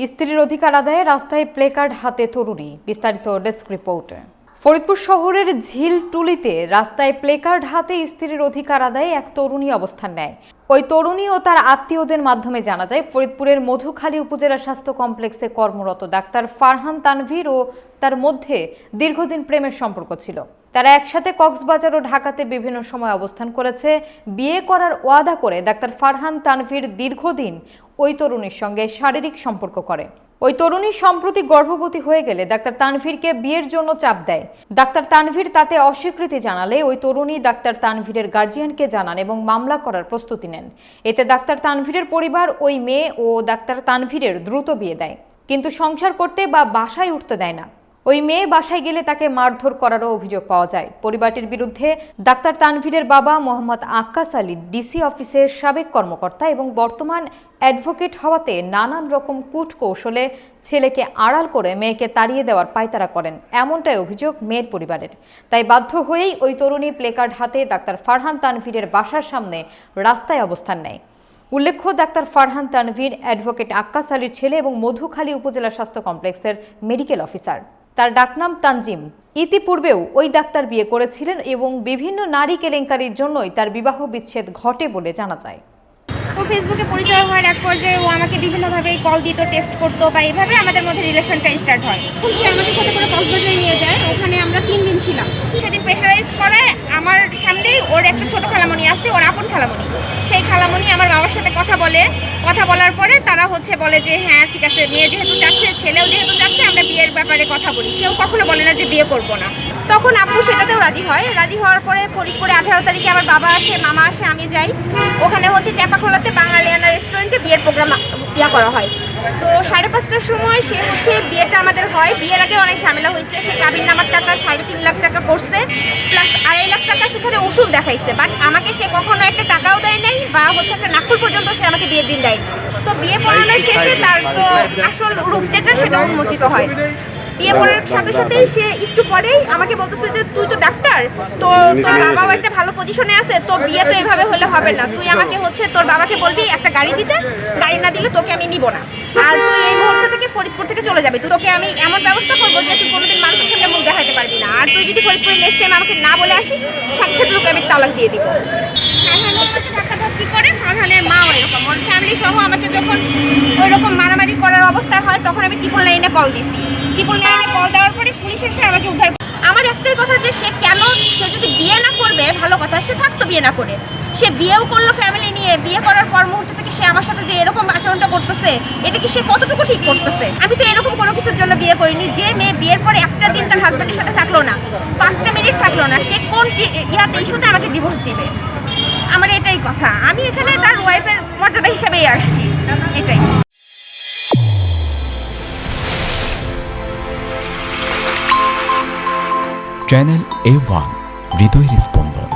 স্ত্রীর অধিকার আদায়ে রাস্তায় প্লেকার্ড হাতে তরুণী। বিস্তারিত ডেস্ক রিপোর্টে। ফরিদপুর শহরের ঝিলটুলিতে রাস্তায় প্লেকার্ড হাতে স্ত্রীর অধিকার আদায়ে এক তরুণী অবস্থান নেয়। ওই তরুণী ও তার আত্মীয়দের মাধ্যমে জানা যায়, ফরিদপুরের মধুখালী উপজেলা স্বাস্থ্য কমপ্লেক্সে কর্মরত ডাক্তার ফারহান তানভীর ও তার মধ্যে দীর্ঘদিন প্রেমের সম্পর্ক ছিল। তারা একসাথে কক্সবাজার ও ঢাকাতে বিভিন্ন সময় অবস্থান করেছে। বিয়ে করার ওয়াদা করে ডাক্তার ফারহান তানভীর দীর্ঘদিন ওই তরুণীর সঙ্গে শারীরিক সম্পর্ক করে। ওই তরুণী সম্প্রতি গর্ভবতী হয়ে গেলে ডাক্তার তানভীরকে বিয়ের জন্য চাপ দেয়। ডাক্তার তানভীর তাতে অস্বীকৃতি জানালে ওই তরুণী ডাক্তার তানভীরের গার্জিয়ানকে জানান এবং মামলা করার প্রস্তুতি নেন। এতে ডাক্তার তানভীরের পরিবার ওই মেয়ে ও ডাক্তার তানভীরের দ্রুত বিয়ে দেয়, কিন্তু সংসার করতে বা বাসায় উঠতে দেয় না। ওই মেয়ে বাসায় গেলে তাকে মারধর করারও অভিযোগ পাওয়া যায়। পরিবারটির বিরুদ্ধে ডাক্তার তানভীরের বাবা মোহাম্মদ আক্কাস আলী ডিসি অফিসের সাবেক কর্মকর্তা এবং বর্তমান অ্যাডভোকেট হওয়াতে নানান রকম কূটকৌশলে ছেলেকে আড়াল করে মেয়েকে তাড়িয়ে দেওয়ার পায়তারা করেন, এমনটাই অভিযোগ মেয়ের পরিবারের। তাই বাধ্য হয়েই ওই তরুণী প্লেকার্ড হাতে ডাক্তার ফারহান তানভীরের বাসার সামনে রাস্তায় অবস্থান নেয়। উল্লেখ্য, ডাক্তার ফারহান তানভীর অ্যাডভোকেট আক্কাস আলীর ছেলে এবং মধুখালী উপজেলা স্বাস্থ্য কমপ্লেক্সের মেডিকেল অফিসার। তার ডাকনাম তানজিম। ইতিপূর্বেও ওই ডাক্তার বিয়ে করেছিলেন এবং বিভিন্ন নারী কেলেঙ্কারির জন্যই তার বিবাহ বিচ্ছেদ ঘটে বলে জানা যায়। ও ফেসবুকে পরিচয় হওয়ার এক পর্যায়ে ও আমাকে বিভিন্নভাবে কল দিত, টেক্সট করতো, বা এইভাবে আমাদের মধ্যে রিলেশনটা স্টার্ট হয়। সে আমাদের সাথে করে কক্সবাজারে নিয়ে যায়, ওখানে আমরা 3 দিন ছিলাম। সেদিন প্রেশারাইজড করে আমার সামনেই ওর একটা ছোট খালামণি আছে, ওর আপন খালামণি। সেই খালামণি আমার বাবার সাথে কথা বলার পরে তারা বলে যে হ্যাঁ ঠিক আছে, মেয়ে যেহেতু যাচ্ছে, ছেলেও যেহেতু যাচ্ছে, আমরা বিয়ের ব্যাপারে কথা বলি। সেও কখনো বলে না যে বিয়ে করবো না। তখন আব্বু সেটাতেও রাজি হয়। রাজি হওয়ার পরে ফরিদপুরে 18 তারিখে আমার বাবা আসে, মামা আসে, আমি যাই। ওখানে টেপাখোলাতে বাঙালিয়ানা রেস্টুরেন্টে বিয়ের প্রোগ্রাম করা হয়। তো 5:30টার সময় বিয়েটা আমাদের হয়। বিয়ের আগে অনেক ঝামেলা হয়েছে। সে কাবিন নামার টাকা 3.5 লাখ টাকা করছে, প্লাস 2.5 লাখ টাকা সেখানে উসুল দেখাইছে। বাট আমাকে সে কখনো একটা টাকাও দেয় নাই, বা একটা নাকুল পর্যন্ত সে আমাকে বিয়ের দিন দেয়। তো বিয়ে পড়ানোর শেষে তার তো আসল রূপ যেটা সেটা উন্মোচিত হয়। বিয়ে পড়ার সাথে সাথেই সে একটু পরেই আমাকে বলতেছে যে তুই তো ডাক্তার, তোর বাবাও একটা ভালো পজিশনে আছে, তো বিয়ে তো এভাবে হলে হবে না। তুই আমাকে তোর বাবাকে বলবি একটা গাড়ি দিতে, গাড়ি না দিলে তোকে আমি নিব না। আর তুই এই মুহূর্ত থেকে ফরিদপুর থেকে চলে যাবি। তোকে আমি এমন ব্যবস্থা করবো যে তুই কোনোদিন মানুষের সামনে মুখ দেখাতে পারবি না। আর তুই যদি ফরিদপুরে নেক্সট টাইম আমাকে না বলে আসিস, সাথে সাথে তোকে আমি তালাক দিয়ে দিব। কি করে ফারহানের মা এরকম ওর ফ্যামিলি সহ আমাকে যখন ওই রকম মারামারি করার অবস্থা হয়, তখন আমি 999-এ কল দিছি। 999-এ কল দেওয়ার পরে পুলিশ এসে আমাকে উদ্ধার। আমার একটাই কথা যে সে যদি বিয়ে না করবে ভালো কথা, সে থাকতো বিয়ে না করে। সে বিয়েও করলো ফ্যামিলি নিয়ে। বিয়ে করার পর মুহূর্ত থেকে সে আমার সাথে যে এরকম আচরণটা করতেছে, এটা কি সে কতটুকু ঠিক করতেছে? আমি তো এরকম কোনো কিছুর জন্য বিয়ে করিনি। যে মেয়ে বিয়ের পরে একটা দিন তার হাজব্যান্ডের সাথে থাকলো না, 5টা মিনিট থাকলো না, সে কোন ইস্যুতে আমাকে ডিভোর্স দিবে? আমার এটাই কথা। আমি এখানে তার ওয়াইফের মর্যাদা হিসাবেই আসছি, এটাই। চ্যানেল A1 হৃদয়ের স্পন্দন।